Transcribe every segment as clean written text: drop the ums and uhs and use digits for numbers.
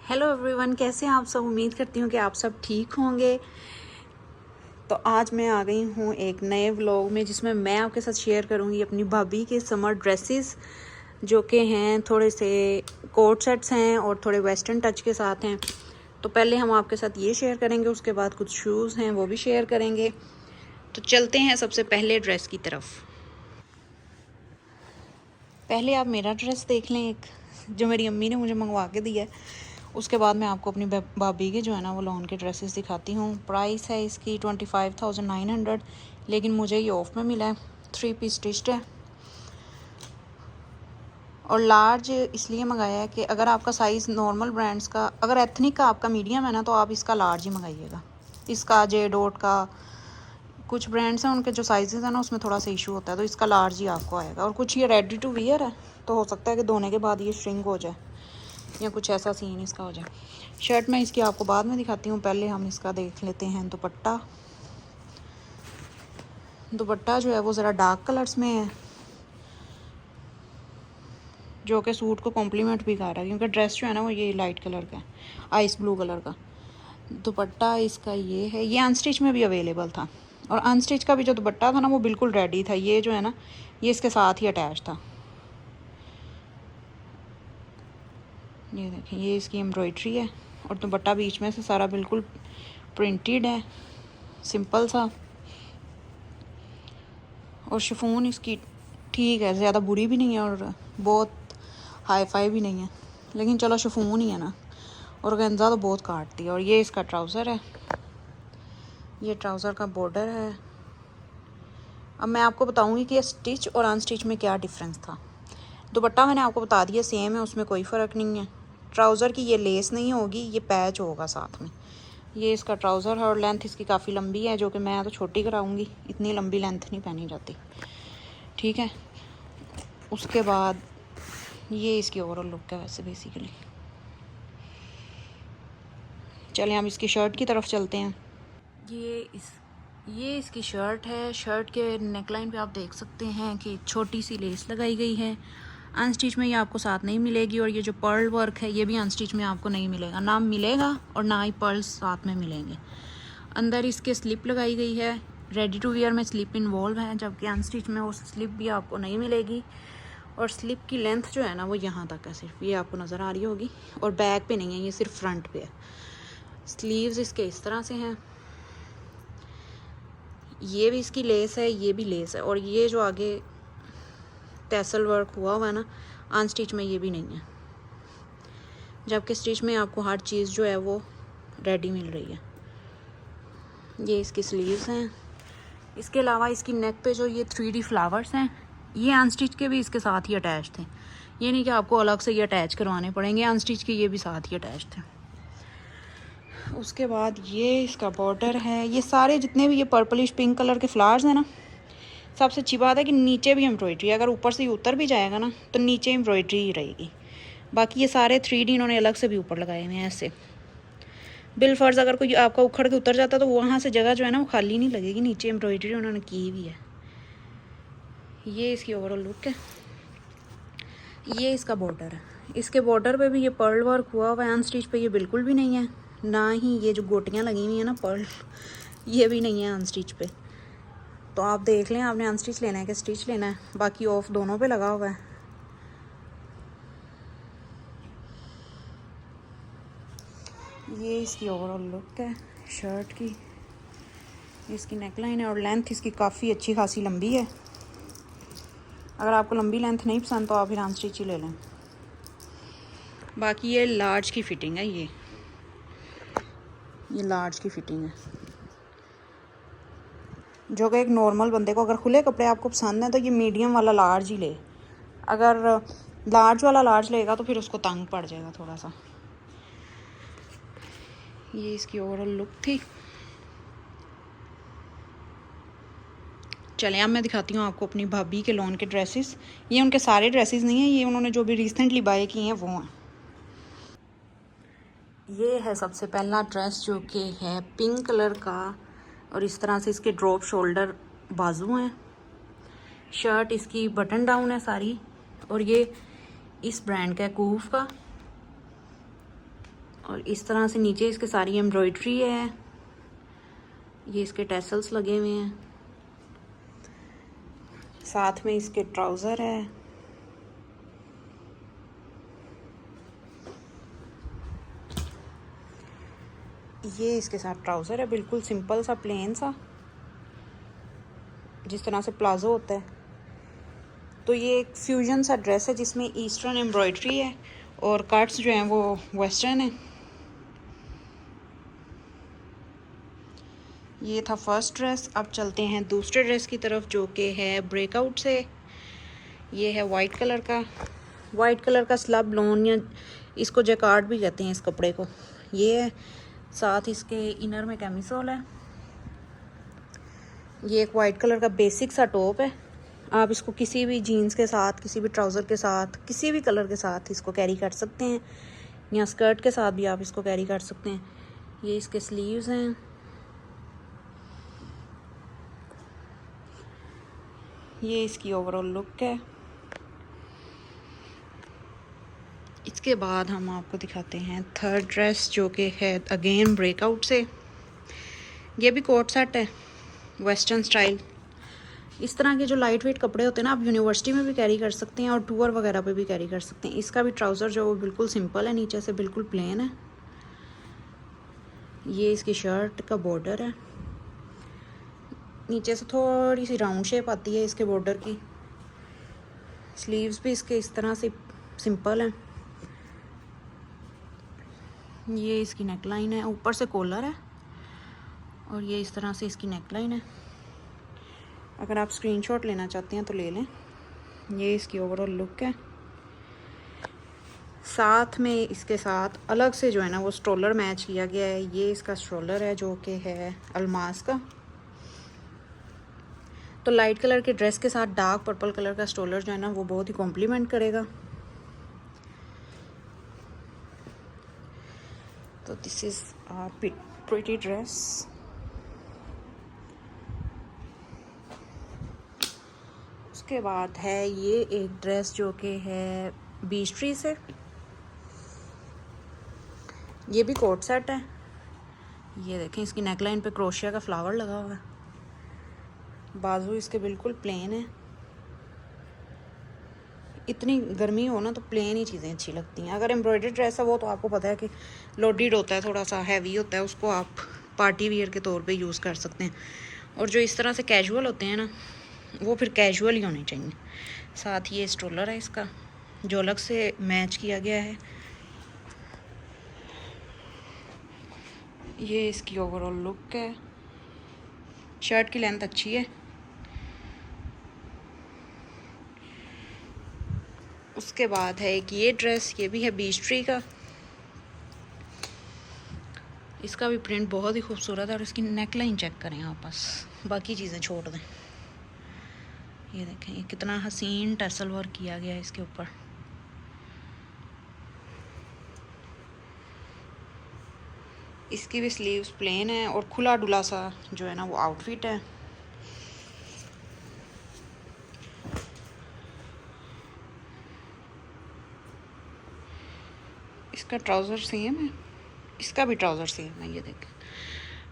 Hello everyone, कैसे हैं आप सब। उम्मीद करती हूँ कि आप सब ठीक होंगे। तो आज मैं आ गई हूँ एक नए व्लॉग में जिसमें मैं आपके साथ शेयर करूँगी अपनी भाभी के समर ड्रेसेस, जो कि हैं थोड़े से कोट सेट्स हैं और थोड़े वेस्टर्न टच के साथ हैं। तो पहले हम आपके साथ ये शेयर करेंगे, उसके बाद कुछ शूज़ हैं वो भी शेयर करेंगे। तो चलते हैं सबसे पहले ड्रेस की तरफ। पहले आप मेरा ड्रेस देख लें, एक जो मेरी अम्मी ने मुझे मंगवा के दिया है। उसके बाद मैं आपको अपनी भाभी के जो है ना वो लॉन के ड्रेसेस दिखाती हूँ। प्राइस है इसकी 25,900, लेकिन मुझे ये ऑफ में मिला है। 3 पीस स्टिच्ड है और लार्ज इसलिए मंगाया है कि अगर आपका साइज़ नॉर्मल ब्रांड्स का, अगर एथनिक का आपका मीडियम है ना, तो आप इसका लार्ज ही मंगाइएगा। इसका जे डॉट का कुछ ब्रांड्स हैं, उनके जो साइजेस हैं ना उसमें थोड़ा सा इशू होता है, तो इसका लार्ज ही आपको आएगा। और कुछ ये रेडी टू वियर है, तो हो सकता है कि धोने के बाद ये श्रिंक हो जाए या कुछ ऐसा सीन इसका हो जाए। शर्ट मैं इसकी आपको बाद में दिखाती हूँ, पहले हम इसका देख लेते हैं दुपट्टा। दुपट्टा जो है वो ज़रा डार्क कलर्स में है, जो कि सूट को कॉम्प्लीमेंट भी कर रहा है, क्योंकि ड्रेस जो है ना वो ये लाइट कलर का है, आइस ब्लू कलर का। दुपट्टा इसका ये है, ये अनस्टिच में भी अवेलेबल था, और अनस्टिच का भी जो दुपट्टा था ना वो बिल्कुल रेडी था। ये जो है ना ये इसके साथ ही अटैच था। ये देखें, ये इसकी एम्ब्रॉयड्री है और दुपट्टा बीच में से सारा बिल्कुल प्रिंटेड है, सिंपल सा। और शिफॉन इसकी ठीक है, ज़्यादा बुरी भी नहीं है और बहुत हाई फाई भी नहीं है, लेकिन चलो शिफॉन ही है ना। और गेंजा तो बहुत काटती है। और ये इसका ट्राउज़र है, ये ट्राउज़र का बॉर्डर है। अब मैं आपको बताऊंगी कि स्टिच और अनस्टिच में क्या डिफरेंस था। दुपट्टा मैंने आपको बता दिया सेम है, उसमें कोई फ़र्क नहीं है। ट्राउज़र की ये लेस नहीं होगी, ये पैच होगा साथ में। ये इसका ट्राउज़र है और लेंथ इसकी काफ़ी लंबी है, जो कि मैं तो छोटी कराऊंगी, इतनी लंबी लेंथ नहीं पहनी जाती, ठीक है। उसके बाद ये इसकी ओवरऑल लुक है वैसे बेसिकली। चलें हम इसकी शर्ट की तरफ चलते हैं। ये इसकी शर्ट है। शर्ट के नेकलाइन पे आप देख सकते हैं कि छोटी सी लेस लगाई गई है। अनस्टिच में ये आपको साथ नहीं मिलेगी, और ये जो पर्ल वर्क है ये भी अनस्टिच में आपको नहीं मिलेगा, ना मिलेगा और ना ही पर्ल्स साथ में मिलेंगे। अंदर इसके स्लिप लगाई गई है, रेडी टू वियर में स्लिप इन्वॉल्व है, जबकि अनस्टिच में वो स्लिप भी आपको नहीं मिलेगी। और स्लिप की लेंथ जो है ना वो यहाँ तक है, सिर्फ ये आपको नज़र आ रही होगी, और बैक पे नहीं है, ये सिर्फ फ्रंट पे है। स्लीव्स इसके इस तरह से हैं, ये भी इसकी लेस है, ये भी लेस है, और ये जो आगे टैसल वर्क हुआ है ना अनस्टिच में ये भी नहीं है, जबकि स्टिच में आपको हर चीज़ जो है वो रेडी मिल रही है। ये इसकी स्लीव्स हैं। इसके अलावा इसकी नेक पे जो ये 3D फ्लावर्स हैं, ये अनस्टिच के भी इसके साथ ही अटैच थे। ये नहीं कि आपको अलग से ये अटैच करवाने पड़ेंगे, अनस्टिच के ये भी साथ ही अटैच थे। उसके बाद ये इसका बॉर्डर है। ये सारे जितने भी ये पर्पलिश पिंक कलर के फ्लावर्स हैं ना, सबसे अच्छी बात है कि नीचे भी एम्ब्रॉयड्री, अगर ऊपर से उतर भी जाएगा ना तो नीचे एम्ब्रॉयड्री ही रहेगी। बाकी ये सारे 3D इन्होंने अलग से भी ऊपर लगाए हुए हैं ऐसे। बिल फर्ज अगर कोई आपका उखड़ के उतर जाता तो वहाँ से जगह जो है ना वो खाली नहीं लगेगी, नीचे एम्ब्रॉयड्री उन्होंने की हुई है। ये इसकी ओवरऑल लुक है। ये इसका बॉर्डर है। इसके बॉर्डर पे भी ये पर्ल वर्क हुआ हुआ है, अनस्टिच पे ये बिल्कुल भी नहीं है, ना ही ये जो गोटियाँ लगी हुई हैं ना पर्ल, ये भी नहीं है अनस्टिच पे। तो आप देख लें आपने अनस्टिच लेना है कि स्टिच लेना है, बाकी ऑफ दोनों पे लगा हुआ है। ये इसकी ओवरऑल लुक है शर्ट की। इसकी नेकलाइन है और लेंथ इसकी काफ़ी अच्छी खासी लंबी है। अगर आपको लंबी लेंथ नहीं पसंद तो आप फिर अनस्टिच ही ले लें। बाकी ये लार्ज की फ़िटिंग है, ये लार्ज की फ़िटिंग है, जो कि एक नॉर्मल बंदे को, अगर खुले कपड़े आपको पसंद हैं तो ये मीडियम वाला लार्ज ही ले। अगर लार्ज वाला लार्ज लेगा तो फिर उसको तंग पड़ जाएगा थोड़ा सा। ये इसकी ओवरऑल लुक थी। चलें अब मैं दिखाती हूँ आपको अपनी भाभी के लॉन के ड्रेसेस। ये उनके सारे ड्रेसेस नहीं हैं, ये उन्होंने जो भी रिसेंटली बाय किए हैं वो हैं। ये है सबसे पहला ड्रेस, जो कि है पिंक कलर का, और इस तरह से इसके ड्रॉप शोल्डर बाजू हैं। शर्ट इसकी बटन डाउन है सारी, और ये इस ब्रांड का है कूफ का। और इस तरह से नीचे इसके सारी एम्ब्रॉयडरी है। ये इसके टैसल्स लगे हुए हैं, साथ में इसके ट्राउज़र है। ये इसके साथ ट्राउज़र है, बिल्कुल सिंपल सा प्लेन सा, जिस तरह से प्लाजो होता है। तो ये एक फ्यूजन सा ड्रेस है जिसमें ईस्टर्न एम्ब्रॉयडरी है और कट्स जो हैं वो वेस्टर्न है। ये था फर्स्ट ड्रेस। अब चलते हैं दूसरे ड्रेस की तरफ, जो कि है ब्रेकआउट से। ये है वाइट कलर का स्लब लोन, या इसको जैकार्ड भी कहते हैं इस कपड़े को। ये है, साथ इसके इनर में कैमिसोल है। ये एक वाइट कलर का बेसिक सा टॉप है। आप इसको किसी भी जीन्स के साथ, किसी भी ट्राउज़र के साथ, किसी भी कलर के साथ इसको कैरी कर सकते हैं, या स्कर्ट के साथ भी आप इसको कैरी कर सकते हैं। ये इसके स्लीव्स हैं। ये इसकी ओवरऑल लुक है। इसके बाद हम आपको दिखाते हैं थर्ड ड्रेस, जो कि है अगेन ब्रेकआउट से। ये भी कोट सेट है, वेस्टर्न स्टाइल। इस तरह के जो लाइट वेट कपड़े होते हैं ना, आप यूनिवर्सिटी में भी कैरी कर सकते हैं और टूर वगैरह पे भी कैरी कर सकते हैं। इसका भी ट्राउज़र जो वो बिल्कुल सिंपल है, नीचे से बिल्कुल प्लेन है। ये इसकी शर्ट का बॉर्डर है, नीचे से थोड़ी सी राउंड शेप आती है इसके बॉर्डर की। स्लीव्स भी इसके इस तरह से सिंपल हैं। ये इसकी नेकलाइन है, ऊपर से कॉलर है और ये इस तरह से इसकी नेकलाइन है। अगर आप स्क्रीनशॉट लेना चाहते हैं तो ले लें। ये इसकी ओवरऑल लुक है। साथ में इसके साथ अलग से जो है ना वो स्ट्रोलर मैच किया गया है। ये इसका स्ट्रोलर है जो कि है अल्मास का। तो लाइट कलर के ड्रेस के साथ डार्क पर्पल कलर का स्ट्रोलर जो है ना वो बहुत ही कॉम्प्लीमेंट करेगा। तो दिस इज़ प्रिटी ड्रेस। उसके बाद है ये एक ड्रेस जो कि है बीच ट्री से। ये भी कोट सेट है। ये देखें, इसकी नेकलाइन पे क्रोशिया का फ्लावर लगा हुआ है। बाजू इसके बिल्कुल प्लेन है। इतनी गर्मी हो ना तो प्लेन ही चीज़ें अच्छी लगती हैं। अगर एम्ब्रॉयडरी ड्रेस है वो तो आपको पता है कि लोडेड होता है, थोड़ा सा हैवी होता है, उसको आप पार्टी वियर के तौर पे यूज़ कर सकते हैं। और जो इस तरह से कैजुअल होते हैं ना, वो फिर कैजुअल ही होने चाहिए। साथ ये स्ट्रोलर है इसका, जो अलग से मैच किया गया है। ये इसकी ओवरऑल लुक है। शर्ट की लेंथ अच्छी है। उसके बाद है एक ये ड्रेस, ये भी है बीच ट्री का। इसका भी प्रिंट बहुत ही खूबसूरत है और इसकी नेकलाइन चेक करें आप, बस बाकी चीज़ें छोड़ दें। ये देखें, ये कितना हसीन टसल वर्क किया गया है इसके ऊपर। इसकी भी स्लीव्स प्लेन है और खुला डुला सा जो है ना वो आउटफिट है। इसका ट्राउज़र सेम है, इसका भी ट्राउज़र सेम है। ये देखें,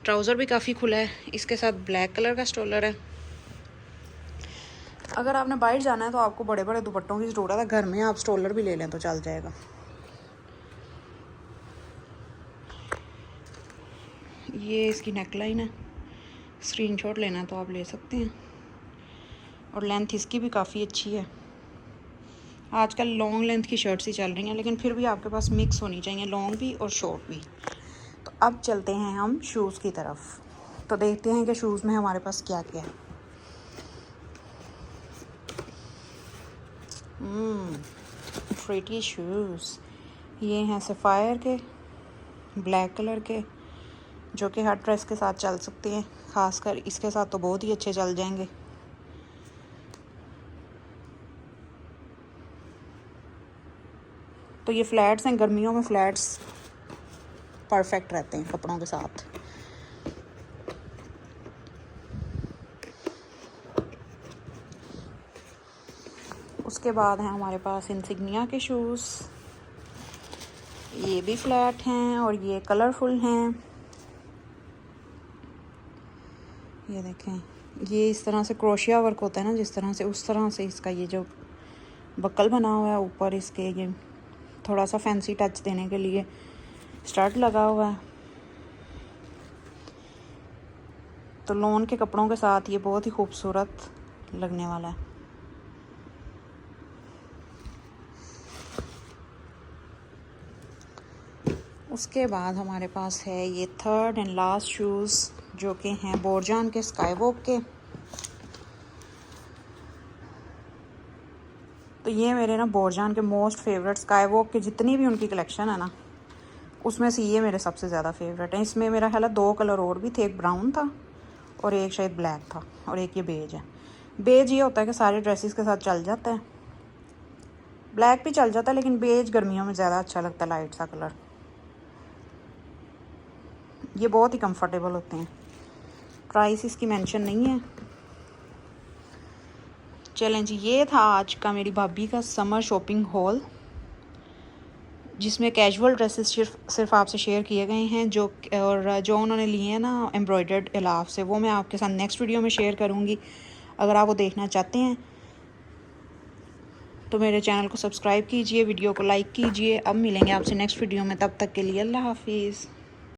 ट्राउज़र भी काफ़ी खुला है। इसके साथ ब्लैक कलर का स्ट्रोलर है। अगर आपने बाहर जाना है तो आपको बड़े बड़े दुपट्टों की ज़रूरत है, घर में आप स्ट्रोलर भी ले लें तो चल जाएगा। ये इसकी नेकलाइन है, स्क्रीनशॉट लेना है तो आप ले सकते हैं। और लेंथ इसकी भी काफ़ी अच्छी है। आजकल लॉन्ग लेंथ की शर्ट्स ही चल रही हैं, लेकिन फिर भी आपके पास मिक्स होनी चाहिए, लॉन्ग भी और शॉर्ट भी। तो अब चलते हैं हम शूज़ की तरफ, तो देखते हैं कि शूज़ में हमारे पास क्या क्या है। Pretty shoes. ये हैं सफ़ायर के, ब्लैक कलर के, जो कि हर ड्रेस के साथ चल सकते हैं। ख़ासकर इसके साथ तो बहुत ही अच्छे चल जाएंगे। तो ये फ्लैट्स हैं, गर्मियों में फ्लैट्स परफेक्ट रहते हैं कपड़ों के साथ। उसके बाद हैं हमारे पास इंसिग्निया के शूज़। ये भी फ्लैट हैं और ये कलरफुल हैं। ये देखें, ये इस तरह से क्रोशिया वर्क होता है ना जिस तरह से, उस तरह से इसका ये जो बक्कल बना हुआ है ऊपर, इसके ये थोड़ा सा फैंसी टच देने के लिए स्टड लगा हुआ है। तो लॉन के कपड़ों के साथ ये बहुत ही खूबसूरत लगने वाला है। उसके बाद हमारे पास है ये थर्ड एंड लास्ट शूज़ जो कि हैं बोरजान के स्काई वॉक के। तो ये मेरे ना बोरजान के मोस्ट फेवरेट स्काई वॉक के जितनी भी उनकी कलेक्शन है ना, उसमें से ये मेरे सबसे ज़्यादा फेवरेट हैं। इसमें मेरा ख्याल है 2 कलर और भी थे, एक ब्राउन था और एक शायद ब्लैक था और एक ये बेज है। बेज ये होता है कि सारे ड्रेसेस के साथ चल जाता है, ब्लैक भी चल जाता है, लेकिन बेज गर्मियों में ज़्यादा अच्छा लगता है, लाइट सा कलर। ये बहुत ही कंफर्टेबल होते हैं। प्राइस इसकी मेंशन नहीं है। चलें जी, ये था आज का मेरी भाभी का समर शॉपिंग हॉल, जिसमें कैजुअल ड्रेसेस सिर्फ आपसे शेयर किए गए हैं, जो उन्होंने लिए हैं ना एम्ब्रॉयडर्ड इलाफ से, वो मैं आपके साथ नेक्स्ट वीडियो में शेयर करूँगी। अगर आप वो देखना चाहते हैं तो मेरे चैनल को सब्सक्राइब कीजिए, वीडियो को लाइक कीजिए। अब मिलेंगे आपसे नेक्स्ट वीडियो में, तब तक के लिए अल्लाह हाफिज़।